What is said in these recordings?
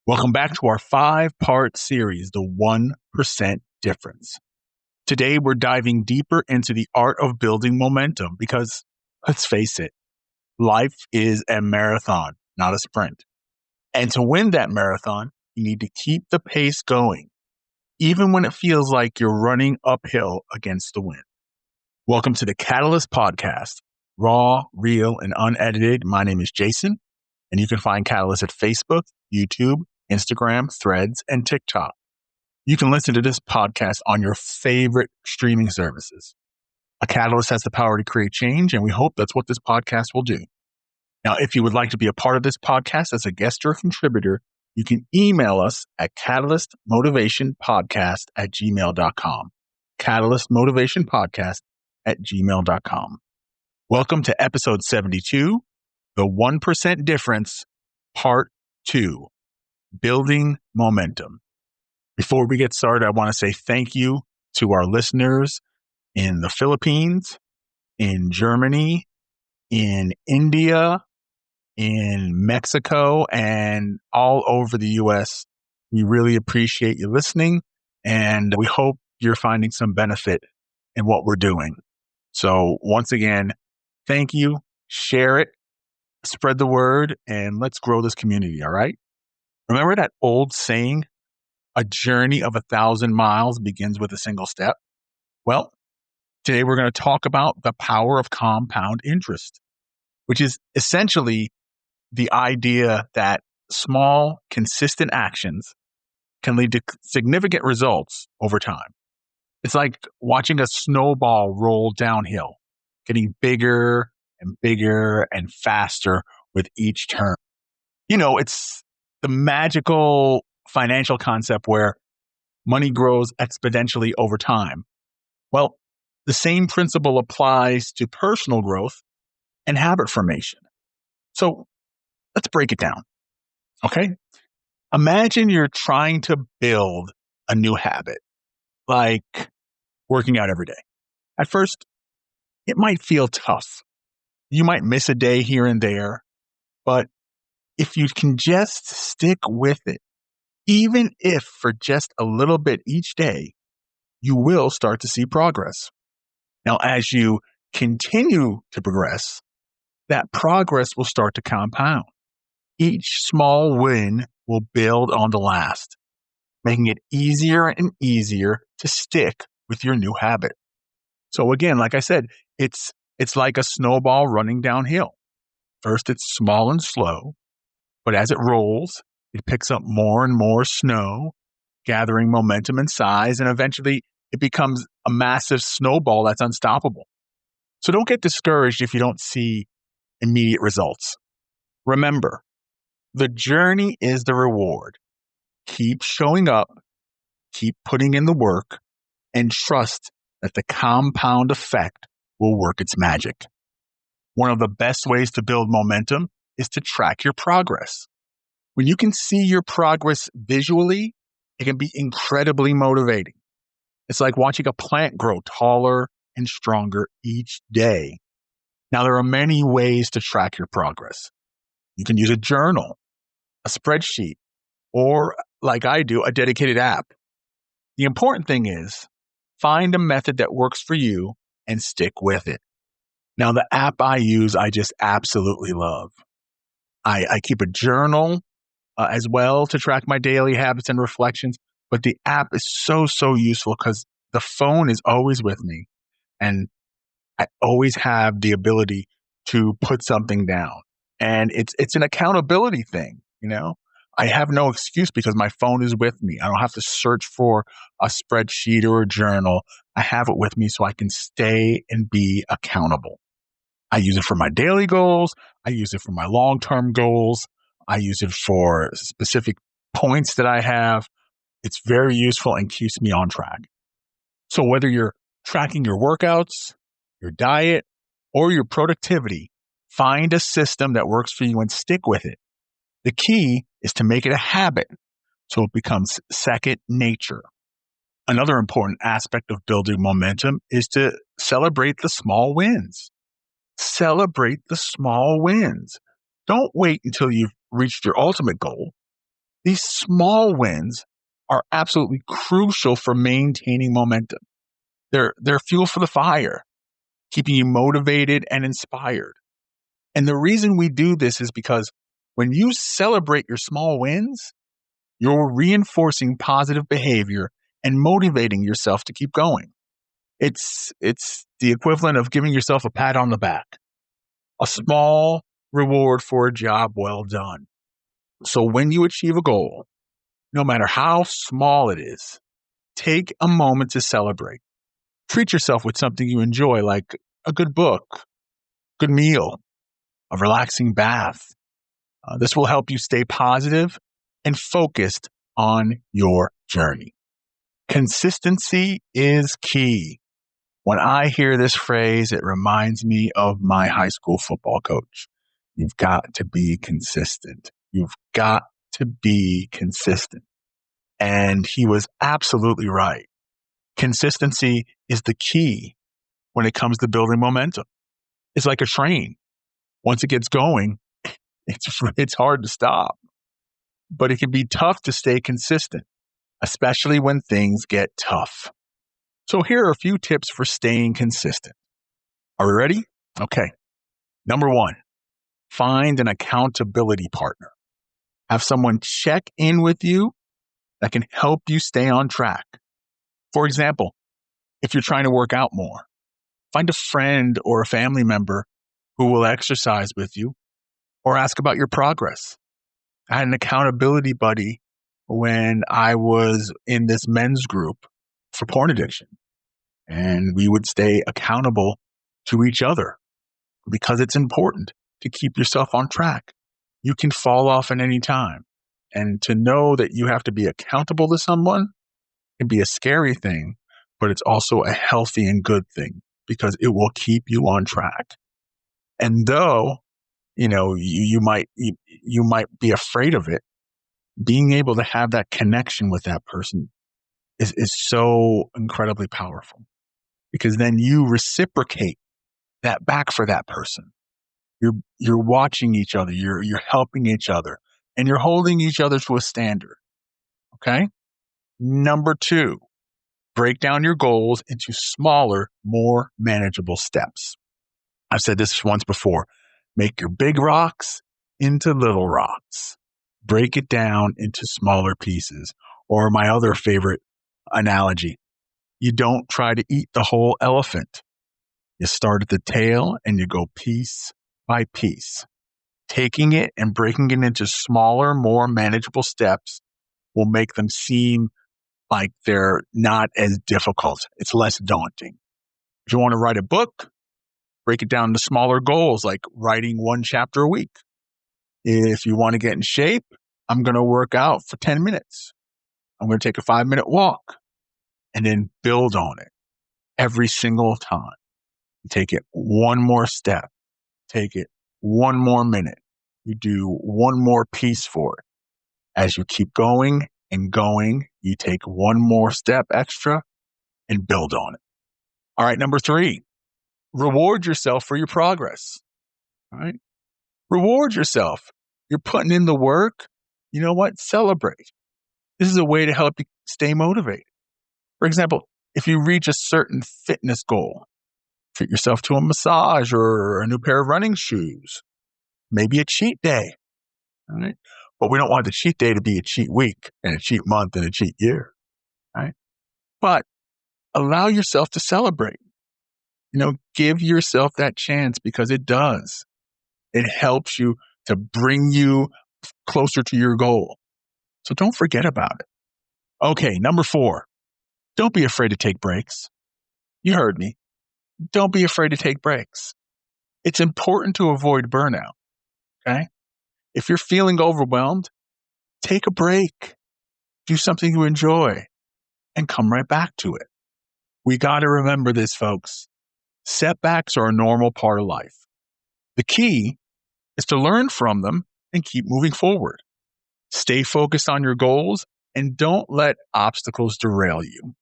Welcome back to our 5-part series, The 1% Difference. Today, we're diving deeper into the art of building momentum because, let's face it, life is a marathon, not a sprint. And to win that marathon, you need to keep the pace going, even when it feels like you're running uphill against the wind. Welcome to the Catalyst Podcast, raw, real, and unedited. My name is Jason, and you can find Catalyst at Facebook, YouTube, Instagram, Threads, and TikTok. You can listen to this podcast on your favorite streaming services. A catalyst has the power to create change, and we hope that's what this podcast will do. Now, if you would like to be a part of this podcast as a guest or a contributor, you can email us at catalystmotivationpodcast@gmail.com. catalystmotivationpodcast@gmail.com. Welcome to episode 72, The 1% Difference, Part 2. Building momentum. Before we get started, I want to say thank you to our listeners in the Philippines, in Germany, in India, in Mexico, and all over the U.S. We really appreciate you listening, and we hope you're finding some benefit in what we're doing. So once again, thank you. Share it, spread the word, and let's grow this community, all right? Remember that old saying, a journey of 1,000 miles begins with a single step? Well, today we're going to talk about the power of compound interest, which is essentially the idea that small, consistent actions can lead to significant results over time. It's like watching a snowball roll downhill, getting bigger and bigger and faster with each turn. You know, it's the magical financial concept where money grows exponentially over time. Well, the same principle applies to personal growth and habit formation. So let's break it down. Okay. Imagine you're trying to build a new habit, like working out every day. At first, it might feel tough. You might miss a day here and there, but if you can just stick with it, even if for just a little bit each day, you will start to see progress. Now, as you continue to progress, that progress will start to compound. Each small win will build on the last, making it easier and easier to stick with your new habit. So again, like I said, it's like a snowball running downhill. First, it's small and slow, but as it rolls, it picks up more and more snow, gathering momentum and size, and eventually it becomes a massive snowball that's unstoppable. So don't get discouraged if you don't see immediate results. Remember, the journey is the reward. Keep showing up, keep putting in the work, and trust that the compound effect will work its magic. One of the best ways to build momentum is to track your progress. When you can see your progress visually, it can be incredibly motivating. It's like watching a plant grow taller and stronger each day. Now, there are many ways to track your progress. You can use a journal, a spreadsheet, or like I do, a dedicated app. The important thing is find a method that works for you and stick with it. Now, the app I use, I just absolutely love. I keep a journal as well to track my daily habits and reflections. But the app is so useful because the phone is always with me and I always have the ability to put something down. And it's an accountability thing, you know? I have no excuse because my phone is with me. I don't have to search for a spreadsheet or a journal. I have it with me so I can stay and be accountable. I use it for my daily goals. I use it for my long-term goals. I use it for specific points that I have. It's very useful and keeps me on track. So whether you're tracking your workouts, your diet, or your productivity, find a system that works for you and stick with it. The key is to make it a habit so it becomes second nature. Another important aspect of building momentum is to celebrate the small wins. Celebrate the small wins. Don't wait until you've reached your ultimate goal. These small wins are absolutely crucial for maintaining momentum. They're fuel for the fire, keeping you motivated and inspired. And the reason we do this is because when you celebrate your small wins, you're reinforcing positive behavior and motivating yourself to keep going. It's the equivalent of giving yourself a pat on the back, a small reward for a job well done. So when you achieve a goal, no matter how small it is, take a moment to celebrate. Treat yourself with something you enjoy, like a good book, good meal, a relaxing bath. This will help you stay positive and focused on your journey. Consistency is key. When I hear this phrase, it reminds me of my high school football coach. You've got to be consistent. You've got to be consistent. And he was absolutely right. Consistency is the key when it comes to building momentum. It's like a train. Once it gets going, it's hard to stop. But it can be tough to stay consistent, especially when things get tough. So here are a few tips for staying consistent. Are we ready? Okay. Number 1, find an accountability partner. Have someone check in with you that can help you stay on track. For example, if you're trying to work out more, find a friend or a family member who will exercise with you or ask about your progress. I had an accountability buddy when I was in this men's group for porn addiction, and we would stay accountable to each other because it's important to keep yourself on track. You can fall off at any time, and to know that you have to be accountable to someone can be a scary thing, but it's also a healthy and good thing because it will keep you on track. And though, you might be afraid of it, being able to have that connection with that person is so incredibly powerful, because then you reciprocate that back for that person. You're watching each other, you're helping each other, and you're holding each other to a standard. Okay? Number 2, break down your goals into smaller, more manageable steps. I've said this once before. Make your big rocks into little rocks. Break it down into smaller pieces. Or my other favorite analogy, you don't try to eat the whole elephant. You start at the tail and you go piece by piece. Taking it and breaking it into smaller, more manageable steps will make them seem like they're not as difficult. It's less daunting. If you want to write a book, break it down to smaller goals, like writing 1 chapter a week. If you want to get in shape, I'm going to work out for 10 minutes. I'm going to take a 5-minute walk, and then build on it every single time. Take it one more step. Take it one more minute. You do one more piece for it. As you keep going and going, you take one more step extra and build on it. All right, number 3, reward yourself for your progress. All right? Reward yourself. You're putting in the work. You know what? Celebrate. This is a way to help you stay motivated. For example, if you reach a certain fitness goal, treat yourself to a massage or a new pair of running shoes, maybe a cheat day. All right? But we don't want the cheat day to be a cheat week and a cheat month and a cheat year. Right? But allow yourself to celebrate. Give yourself that chance, because it does. It helps you to bring you closer to your goal. So don't forget about it. Okay, number 4, don't be afraid to take breaks. You heard me. Don't be afraid to take breaks. It's important to avoid burnout. Okay? If you're feeling overwhelmed, take a break. Do something you enjoy and come right back to it. We got to remember this, folks. Setbacks are a normal part of life. The key is to learn from them and keep moving forward. Stay focused on your goals and don't let obstacles derail you.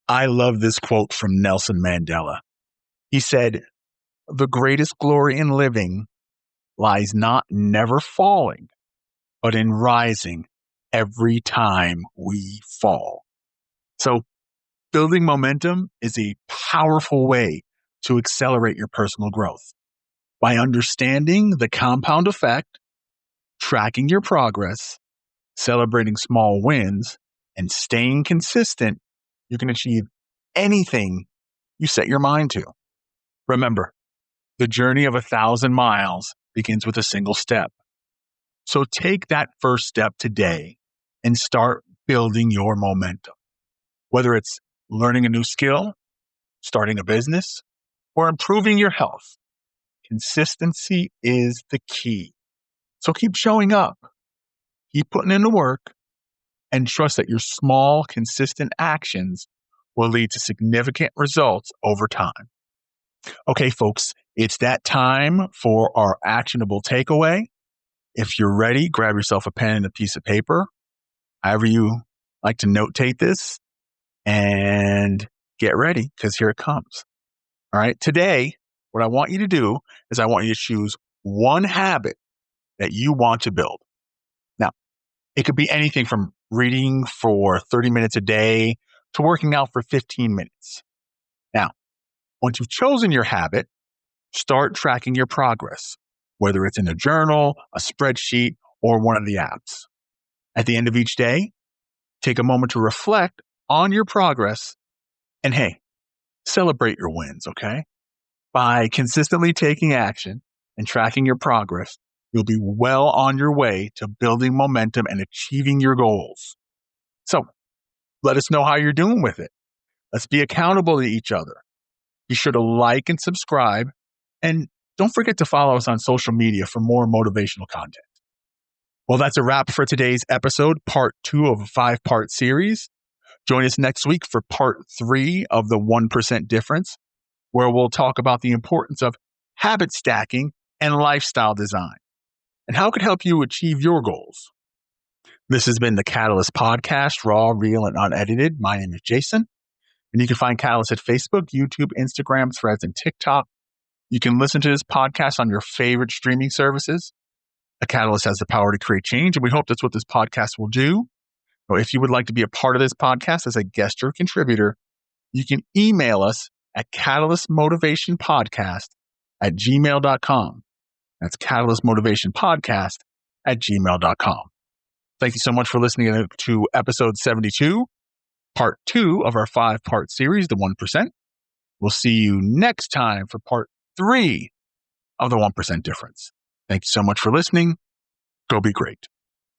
I love this quote from Nelson Mandela. He said, "The greatest glory in living lies not in never falling, but in rising every time we fall. So building momentum is a powerful way to accelerate your personal growth. By understanding the compound effect, tracking your progress, celebrating small wins, and staying consistent, you can achieve anything you set your mind to. Remember, the journey of 1,000 miles begins with a single step. So take that first step today and start building your momentum. Whether it's learning a new skill, starting a business, or improving your health, consistency is the key. So keep showing up, keep putting in the work, and trust that your small, consistent actions will lead to significant results over time. Okay, folks, it's that time for our actionable takeaway. If you're ready, grab yourself a pen and a piece of paper, however you like to notate this, and get ready because here it comes. All right, today, what I want you to do is I want you to choose one habit that you want to build. Now, it could be anything from reading for 30 minutes a day to working out for 15 minutes. Now, once you've chosen your habit, start tracking your progress, whether it's in a journal, a spreadsheet, or one of the apps. At the end of each day, take a moment to reflect on your progress and hey, celebrate your wins, okay? By consistently taking action and tracking your progress, you'll be well on your way to building momentum and achieving your goals. So let us know how you're doing with it. Let's be accountable to each other. Be sure to like and subscribe, and don't forget to follow us on social media for more motivational content. Well, that's a wrap for today's episode, part 2 of a 5-part series. Join us next week for part 3 of the 1% difference, where we'll talk about the importance of habit stacking and lifestyle design and how it could help you achieve your goals. This has been the Catalyst Podcast, raw, real, and unedited. My name is Jason, and you can find Catalyst at Facebook, YouTube, Instagram, Threads, and TikTok. You can listen to this podcast on your favorite streaming services. A Catalyst has the power to create change, and we hope that's what this podcast will do. So if you would like to be a part of this podcast as a guest or contributor, you can email us at catalystmotivationpodcast@gmail.com. That's catalystmotivationpodcast@gmail.com. Thank you so much for listening to episode 72, part 2 of our 5-part series, The 1%. We'll see you next time for part 3 of The 1% Difference. Thank you so much for listening. Go be great.